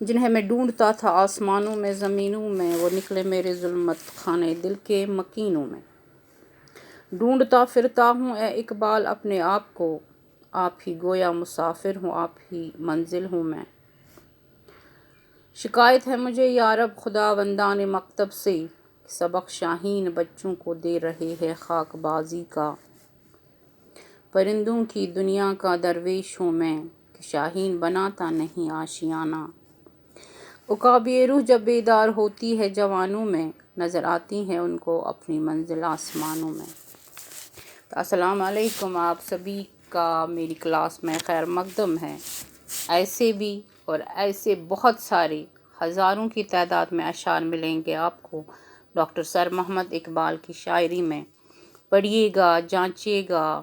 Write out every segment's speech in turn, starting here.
جنہیں میں ڈھونڈتا تھا آسمانوں میں زمینوں میں، وہ نکلے میرے ظلمت خانے دل کے مکینوں میں۔ ڈھونڈتا پھرتا ہوں اے اقبال اپنے آپ کو، آپ ہی گویا مسافر ہوں، آپ ہی منزل ہوں میں۔ شکایت ہے مجھے یارب خداوندان مکتب سے، سبق شاہین بچوں کو دے رہے ہے خاک بازی کا۔ پرندوں کی دنیا کا درویش ہوں میں، کہ شاہین بناتا نہیں آشیانہ۔ عقابِ روح جب بیدار ہوتی ہے جوانوں میں، نظر آتی ہے ان کو اپنی منزل آسمانوں میں۔ تو السلام علیکم، آپ سبھی کا میری کلاس میں خیر مقدم ہے۔ ایسے بھی اور ایسے بہت سارے ہزاروں کی تعداد میں اشعار ملیں گے آپ کو ڈاکٹر سر محمد اقبال کی شاعری میں۔ پڑھیے گا، جانچیے گا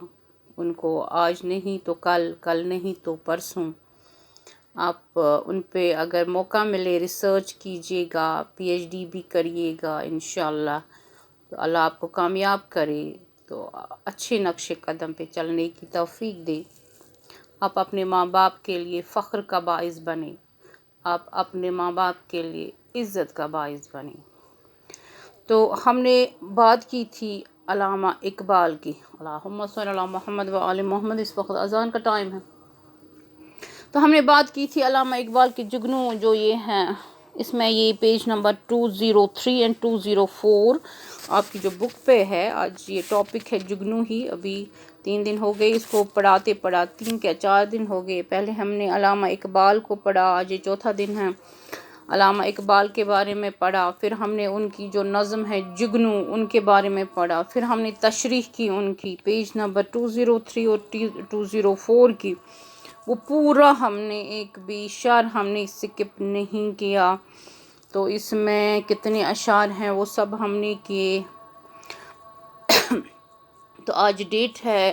ان کو، آج نہیں تو کل، کل نہیں تو پرسوں۔ آپ ان پہ اگر موقع ملے ریسرچ کیجیے گا، پی ایچ ڈی بھی کریے گا انشاءاللہ، تو اللہ آپ کو کامیاب کرے، تو اچھے نقش قدم پہ چلنے کی توفیق دے۔ آپ اپنے ماں باپ کے لیے فخر کا باعث بنیں، آپ اپنے ماں باپ کے لیے عزت کا باعث بنیں۔ تو ہم نے بات کی تھی علامہ اقبال کی، اللہم صل علی محمد و آل محمد، اس وقت اذان کا ٹائم ہے۔ تو ہم نے بات کی تھی علامہ اقبال کے جگنو جو یہ ہیں، اس میں یہ پیج نمبر 203 اینڈ 204 آپ کی جو بک پہ ہے۔ آج یہ ٹاپک ہے جگنو ہی، ابھی 3 دن ہو گئے اس کو پڑھاتے 3 کیا 4 دن ہو گئے۔ پہلے ہم نے علامہ اقبال کو پڑھا، آج یہ چوتھا دن ہے۔ علامہ اقبال کے بارے میں پڑھا، پھر ہم نے ان کی جو نظم ہے جگنو ان کے بارے میں پڑھا، پھر ہم نے تشریح کی ان کی پیج نمبر 203 اور 204 کی، وہ پورا ہم نے ایک بھی اشعار ہم نے سکپ نہیں کیا۔ تو اس میں کتنے اشعار ہیں وہ سب ہم نے کیے۔ تو آج ڈیٹ ہے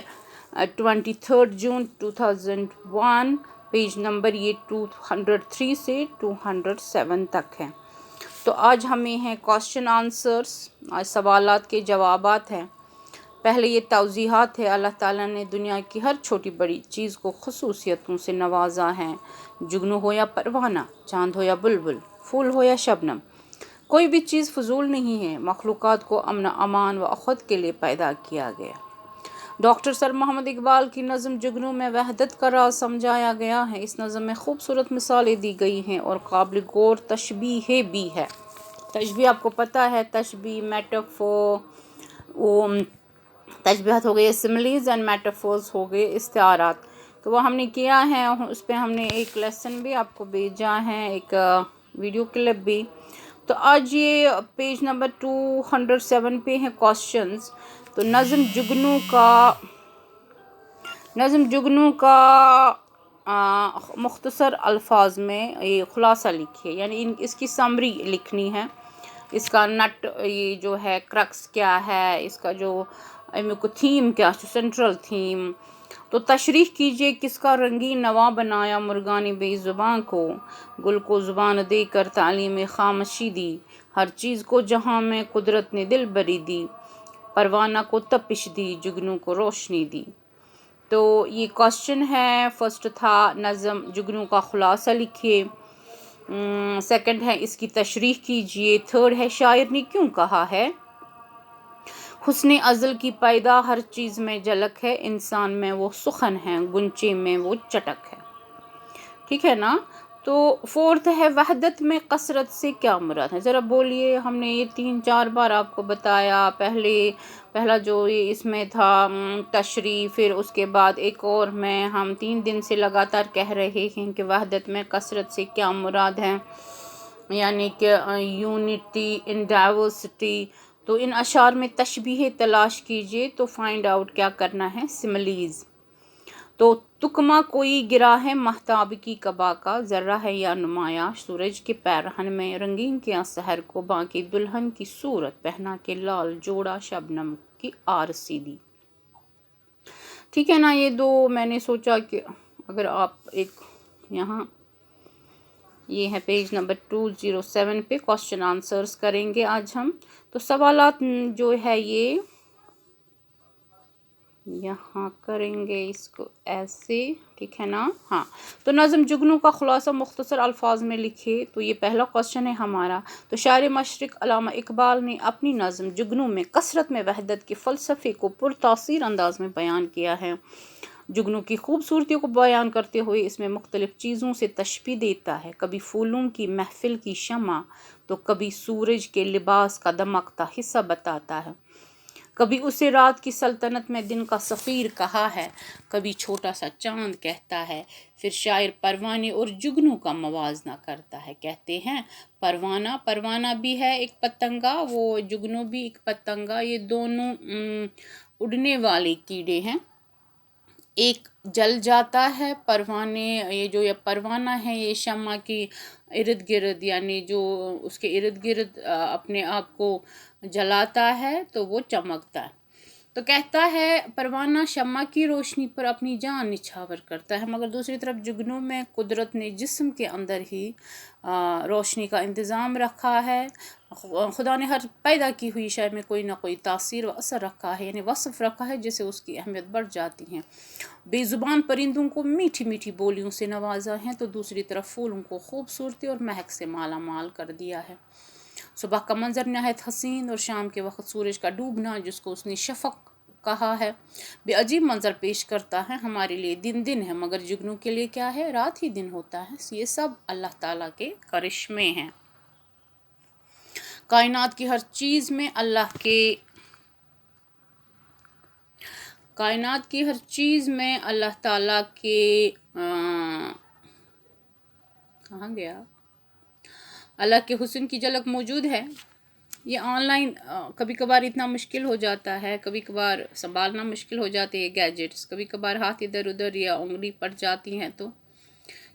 23 جون 2001، پیج نمبر یہ 203 سے 207 تک ہے۔ تو آج ہمیں ہیں کوسچن آنسرز، آج سوالات کے جوابات ہیں۔ پہلے یہ توضیحات ہے، اللہ تعالیٰ نے دنیا کی ہر چھوٹی بڑی چیز کو خصوصیتوں سے نوازا ہے۔ جگنو ہو یا پروانہ، چاند ہو یا بلبل، پھول ہو یا شبنم، کوئی بھی چیز فضول نہیں ہے، مخلوقات کو امن امان و اخوت کے لیے پیدا کیا گیا۔ ڈاکٹر سر محمد اقبال کی نظم جگنو میں وحدت کا راز سمجھایا گیا ہے۔ اس نظم میں خوبصورت مثالیں دی گئی ہیں اور قابل غور تشبیہیں بھی ہے۔ تشبیہ آپ کو پتہ ہے، تشبیہ میٹافور، وہ تشبیہات ہو گئے، سملیز اینڈ میٹافورز ہو گئے، استعارات، تو وہ ہم نے کیا ہے۔ اس پہ ہم نے ایک لیسن بھی آپ کو بھیجا ہے، ایک ویڈیو کلپ بھی۔ تو آج یہ پیج نمبر 207 پہ ہیں کوسچنز۔ تو نظم جگنو کا مختصر الفاظ میں یہ خلاصہ لکھیے، یعنی اس کی سمری لکھنی ہے، اس کا نٹ یہ جو ہے کرکس کیا ہے، اس کا جو کو تھیم کیا ہے، سینٹرل تھیم۔ تو تشریح کیجئے، کس کا رنگین نواں بنایا مرغان بے زباں کو، گل کو زبان دے کر تعلیم خاموشی دی، ہر چیز کو جہاں میں قدرت نے دل بری دی، پروانہ کو تپش دی، جگنو کو روشنی دی۔ تو یہ کوسچن ہے، فرسٹ تھا نظم جگنو کا خلاصہ لکھیے، سیکنڈ ہے اس کی تشریح کیجئے، تھرڈ ہے شاعر نے کیوں کہا ہے حسن ازل کی پیدا ہر چیز میں جھلک ہے، انسان میں وہ سخن ہے، گنچے میں وہ چٹک ہے۔ ٹھیک ہے نا؟ تو فورتھ ہے وحدت میں کثرت سے کیا مراد ہے، ذرا بولیے۔ ہم نے یہ 3-4 بار آپ کو بتایا، پہلا جو یہ اس میں تھا تشریح، پھر اس کے بعد ایک اور میں ہم 3 دن سے لگاتار کہہ رہے ہیں کہ وحدت میں کثرت سے کیا مراد ہے، یعنی کہ یونٹی ان ڈائیورسٹی۔ تو ان اشعار میں تشبیہ تلاش کیجئے، تو فائنڈ آؤٹ کیا کرنا ہے، سملیز۔ تو تکمہ کوئی گرا ہے مہتاب کی قبا کا، ذرہ ہے یا نمایاں سورج کے پیرہن میں، رنگین کیا سحر کو باقی دلہن کی صورت، پہنا کے لال جوڑا شبنم کی آرسی دی۔ ٹھیک ہے نا؟ یہ 2 میں نے سوچا کہ اگر آپ ایک یہاں یہ ہے پیج نمبر 207 پہ کوسچن آنسرز کریں گے آج ہم۔ تو سوالات جو ہے یہ یہاں کریں گے اس کو ایسے، ٹھیک ہے نا؟ ہاں، تو نظم جگنو کا خلاصہ مختصر الفاظ میں لکھے، تو یہ پہلا کوسچن ہے ہمارا۔ تو شاعر مشرق علامہ اقبال نے اپنی نظم جگنو میں کثرت میں وحدت کے فلسفے کو پرتاثیر انداز میں بیان کیا ہے۔ جگنو کی خوبصورتی کو بیان کرتے ہوئے اس میں مختلف چیزوں سے تشبیہ دیتا ہے، کبھی پھولوں کی محفل کی شمع، تو کبھی سورج کے لباس کا دمکتا حصہ بتاتا ہے، کبھی اسے رات کی سلطنت میں دن کا سفیر کہا ہے، کبھی چھوٹا سا چاند کہتا ہے۔ پھر شاعر پروانے اور جگنو کا موازنہ کرتا ہے، کہتے ہیں پروانہ بھی ہے ایک پتنگا، وہ جگنو بھی ایک پتنگا، یہ دونوں اڑنے والے کیڑے ہیں۔ ایک جل جاتا ہے پروانے، یہ پروانہ ہے یہ شمع کی ارد گرد، یعنی جو اس کے ارد گرد اپنے آپ کو جلاتا ہے تو وہ چمکتا ہے۔ تو کہتا ہے پروانہ شمع کی روشنی پر اپنی جان نچھاور کرتا ہے، مگر دوسری طرف جگنو میں قدرت نے جسم کے اندر ہی روشنی کا انتظام رکھا ہے۔ خدا نے ہر پیدا کی ہوئی شے میں کوئی نہ کوئی تاثیر و اثر رکھا ہے، یعنی وصف رکھا ہے، جس سے اس کی اہمیت بڑھ جاتی ہے۔ بے زبان پرندوں کو میٹھی میٹھی بولیوں سے نوازا ہے، تو دوسری طرف پھولوں کو خوبصورتی اور مہک سے مالا مال کر دیا ہے۔ صبح کا منظر نہایت حسین، اور شام کے وقت سورج کا ڈوبنا، جس کو اس نے شفق کہا ہے، بے عجیب منظر پیش کرتا ہے۔ ہمارے لیے دن ہے، مگر جگنو کے لیے کیا ہے؟ رات ہی دن ہوتا ہے۔ یہ سب اللہ تعالیٰ کے کرشمے ہیں۔ کائنات کی ہر چیز میں اللہ تعالیٰ کے کہاں گیا؟ اللہ کے حسن کی جھلک موجود ہے۔ یہ آن لائن کبھی کبھار اتنا مشکل ہو جاتا ہے، کبھی کبھار سنبھالنا مشکل ہو جاتے ہیں گیجٹس، کبھی کبھار ہاتھ ادھر ادھر یا انگلی پڑ جاتی ہیں، تو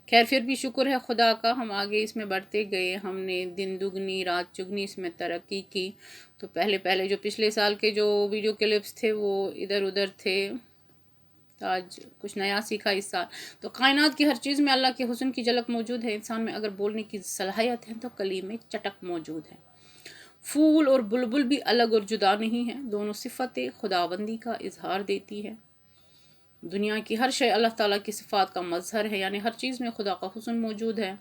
خیر پھر بھی شکر ہے خدا کا، ہم آگے اس میں بڑھتے گئے، ہم نے دن دگنی رات چگنی اس میں ترقی کی۔ تو پہلے جو پچھلے سال کے جو ویڈیو کلپس تھے وہ ادھر ادھر تھے، تو آج کچھ نیا سیکھا اس سال۔ تو کائنات کی ہر چیز میں اللہ کے حسن کی جھلک موجود ہے۔ انسان میں اگر بولنے کی صلاحیت ہے تو کلی میں چٹک موجود ہے۔ پھول اور بلبل بھی الگ اور جدا نہیں ہیں، دونوں صفتیں خداوندی کا اظہار دیتی ہے۔ دنیا کی ہر شے اللہ تعالیٰ کی صفات کا مظہر ہے، یعنی ہر چیز میں خدا کا حسن موجود ہے،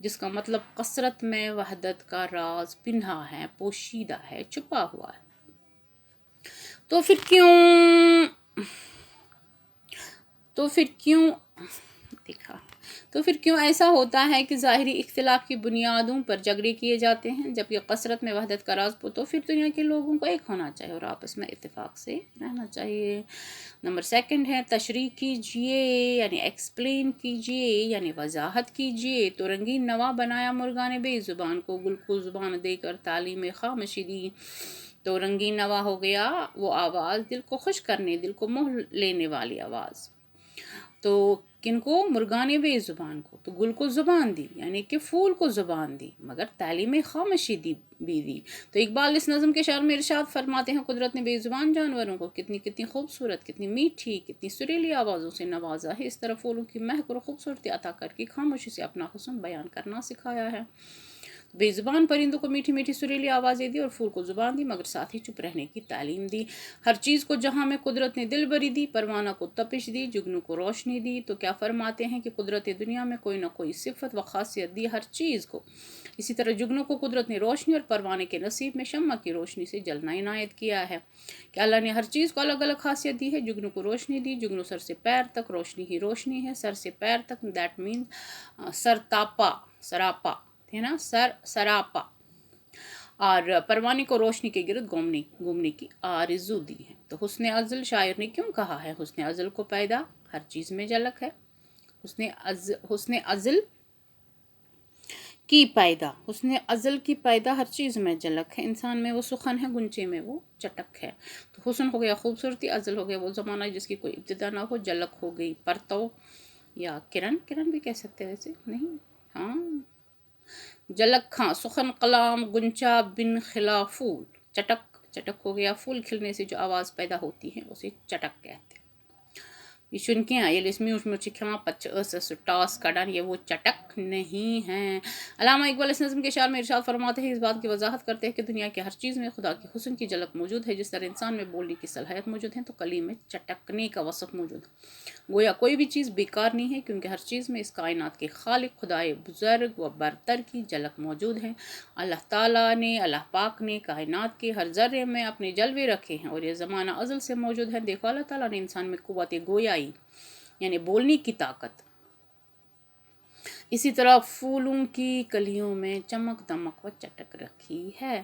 جس کا مطلب کثرت میں وحدت کا راز پنہا ہے، پوشیدہ ہے، چھپا ہوا ہے۔ تو پھر کیوں ایسا ہوتا ہے کہ ظاہری اختلاف کی بنیادوں پر جھگڑے کیے جاتے ہیں، جبکہ کثرت میں وحدت کا راز تو پھر دنیا کے لوگوں کو ایک ہونا چاہیے اور آپس میں اتفاق سے رہنا چاہیے۔ نمبر 2 ہے تشریح کیجئے، یعنی ایکسپلین کیجئے، یعنی وضاحت کیجئے۔ تو رنگین نوا بنایا مرغان بے زبان کو، گل کو زبان دے کر تعلیم خاموشی دی۔ تو رنگین نوا ہو گیا وہ آواز، دل کو خوش کرنے، دل کو موہ لینے والی آواز۔ تو کن کو؟ مرغان بے زبان کو۔ تو گل کو زبان دی، یعنی کہ پھول کو زبان دی، مگر تعلیم خاموشی دی۔ تو اقبال اس نظم کے شعر میں ارشاد فرماتے ہیں، قدرت نے بے زبان جانوروں کو کتنی خوبصورت، کتنی میٹھی، کتنی سریلی آوازوں سے نوازا ہے، اس طرح پھولوں کی مہک اور خوبصورتی عطا کر کے خاموشی سے اپنا حسن بیان کرنا سکھایا ہے۔ بے زبان پرندوں کو میٹھی میٹھی سریلی آوازیں دی اور پھول کو زبان دی، مگر ساتھ ہی چپ رہنے کی تعلیم دی۔ ہر چیز کو جہاں میں قدرت نے دل بری دی، پروانہ کو تپش دی، جگنو کو روشنی دی۔ تو کیا فرماتے ہیں کہ قدرت دنیا میں کوئی نہ کوئی صفت و خاصیت دی ہر چیز کو، اسی طرح جگنو کو قدرت نے روشنی اور پروانے کے نصیب میں شمع کی روشنی سے جلنا عنایت کیا ہے، کہ اللہ نے ہر چیز کو الگ الگ خاصیت دی ہے۔ جگنو کو روشنی دی، جگنو سر سے پیر تک روشنی ہی روشنی ہے، سر سے پیر تک، دیٹ مینز سراپا ہے نا، سراپا۔ اور پروانے کو روشنی کے گرد گھومنے کی آرزو دی ہے۔ تو حسن ازل شاعر نے کیوں کہا ہے؟ حسن ازل کو پیدا ہر چیز میں جھلک ہے، حسن ازل کی پیدا ہر چیز میں جھلک ہے، انسان میں وہ سخن ہے، گنچے میں وہ چٹک ہے۔ تو حسن ہو گیا خوبصورتی، ازل ہو گیا وہ زمانہ جس کی کوئی ابتدا نہ ہو، جھلک ہو گئی پرتو یا کرن بھی کہہ سکتے ہیں، ویسے نہیں، ہاں جھلک، ہاں سخن کلام گنچا بن خلا پھول، چٹک ہو گیا پھول کھلنے سے جو آواز پیدا ہوتی ہے اسے چٹک کہتے ہیں۔ یہ چنکیاں ییٚلہِ أسۍ میوٗٹھ میوٗٹھ چھِ کھٮ۪وان پَتہٕ چھِ ٲسَس سُہ ٹاس کڑان یہ وہ چٹک نہیں ہے۔ علامہ اقبال اس نظم کے اشعار میں ارشاد فرماتے ہیں، اس بات کی وضاحت کرتے ہیں کہ دنیا کے ہر چیز میں خدا کے حسن کی جھلک موجود ہے۔ جس طرح انسان میں بولنے کی صلاحیت موجود ہے تو کلیم میں چٹکنے کا وصف موجود ہے۔ گویا کوئی بھی چیز بیکار نہیں ہے، کیونکہ ہر چیز میں اس کائنات کے خالق خدائے بزرگ و برتر کی جھلک موجود ہے۔ اللہ تعالیٰ نے، اللہ پاک نے کائنات کے ہر ذرے میں اپنے جلوے رکھے ہیں اور یہ زمانہ ازل سے موجود ہے۔ دیکھو اللہ تعالیٰ نے انسان میں قوت گویائی یعنی بولنے کی طاقت، اسی طرح پھولوں کی کلیوں میں چمک دمک و چٹک رکھی ہے۔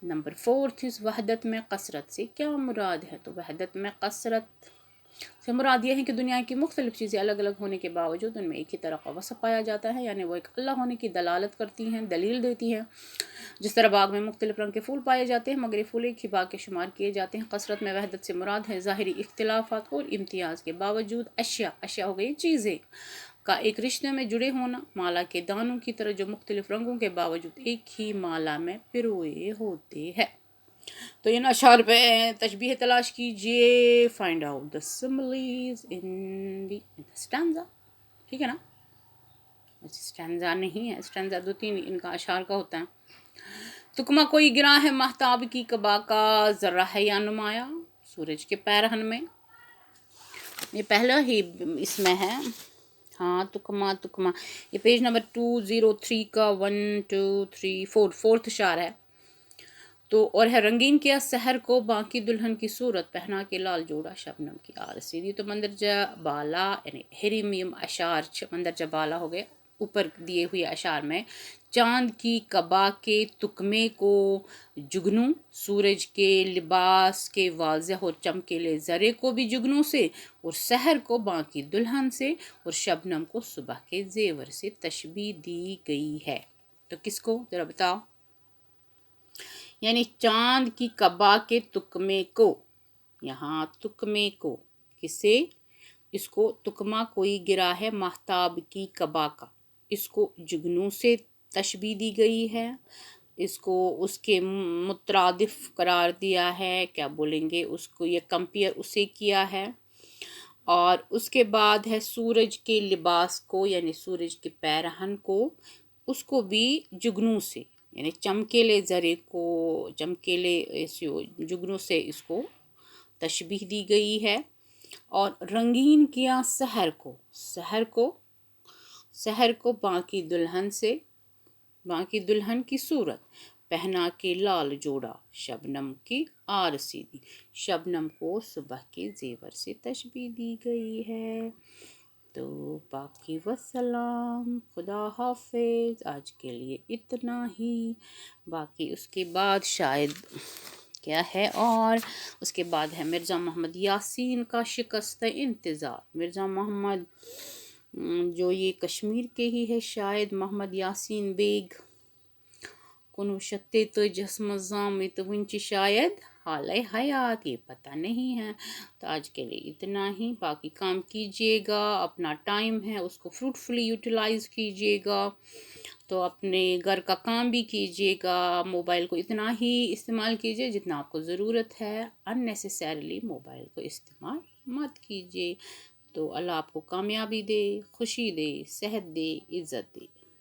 نمبر 4 اس وحدت میں کثرت سے کیا مراد ہے؟ تو وحدت میں کثرت سے مراد یہ ہے کہ دنیا کی مختلف چیزیں الگ الگ ہونے کے باوجود ان میں ایک ہی طرح کا وصف پایا جاتا ہے، یعنی وہ ایک اللہ ہونے کی دلالت کرتی ہیں، دلیل دیتی ہیں۔ جس طرح باغ میں مختلف رنگ کے پھول پائے جاتے ہیں مگر یہ پھول ایک ہی باغ کے شمار کیے جاتے ہیں۔ کثرت میں وحدت سے مراد ہے ظاہری اختلافات اور امتیاز کے باوجود اشیاء ہو گئی چیزیں کا ایک رشتے میں جڑے ہونا، مالا کے دانوں کی طرح جو مختلف رنگوں کے باوجود ایک ہی مالا میں پروئے ہوتے ہیں۔ تو ان اشعار پہ تشبیہ تلاش کیجئے، find out the similes in the stanza, ٹھیک ہے نا؟ اسٹینزا نہیں ہے، اسٹینزا 2-3 ان کا اشعار کا ہوتا ہے۔ تکمہ کوئی گراں ہے مہتاب کی قبا کا، ذرہ ہے یا نمایاں سورج کے پیرہن میں۔ یہ پہلا ہی اس میں ہے، ہاں تکمہ یہ پیج نمبر 203 کا 1 2 3 4 اشعار ہے۔ تو اور ہے رنگین کیا سحر کو باقی دلہن کی صورت، پہنا کے لال جوڑا شبنم کی آرسی دی۔ تو مندرجہ بالا یعنی ہیریمیم اشعار مندرجہ بالا ہو گئے اوپر دیے ہوئے اشعار میں چاند کی قبا کے تکمے کو جگنوں، سورج کے لباس کے واضح اور چمکیلے زرے کو بھی جگنوں سے، اور سحر کو باقی دلہن سے، اور شبنم کو صبح کے زیور سے تشبیہ دی گئی ہے۔ تو کس کو ذرا بتاؤ؟ یعنی چاند کی قبا کے تکمے کو، یہاں تکمے کو کسے؟ اس کو تکمہ کوئی گرا ہے مہتاب کی قبا کا، اس کو جگنوں سے تشبیہ دی گئی ہے، اس کو اس کے مترادف قرار دیا ہے، کیا بولیں گے اس کو، یہ کمپیئر اسے کیا ہے۔ اور اس کے بعد ہے سورج کے لباس کو یعنی سورج کے پیرہن کو، اس کو بھی جگنوں سے یعنی چمکیلے زرے کو، چمکیلے جگنوں سے اس کو تشبیہ دی گئی ہے۔ اور رنگین کیا سحر کو باقی دلہن سے، باقی دلہن کی صورت، پہنا کے لال جوڑا شبنم کی آرسی دی، شبنم کو صبح کے زیور سے تشبیہ دی گئی ہے۔ تو باقی والسلام، خدا حافظ، آج کے لیے اتنا ہی۔ باقی اس کے بعد شاید کیا ہے، اور اس کے بعد ہے مرزا محمد یاسین کا شکست انتظار۔ مرزا محمد جو یہ کشمیر کے ہی ہے شاید، محمد یاسین بیگ 1937 مزامت ونچ شاید حالِ حیات، یہ پتہ نہیں ہے۔ تو آج کے لیے اتنا ہی، باقی کام کیجئے گا، اپنا ٹائم ہے اس کو فروٹفلی یوٹیلائز کیجئے گا، تو اپنے گھر کا کام بھی کیجئے گا، موبائل کو اتنا ہی استعمال کیجئے جتنا آپ کو ضرورت ہے، اننیسیسریلی موبائل کو استعمال مت کیجئے۔ تو اللہ آپ کو کامیابی دے، خوشی دے، صحت دے، عزت دے۔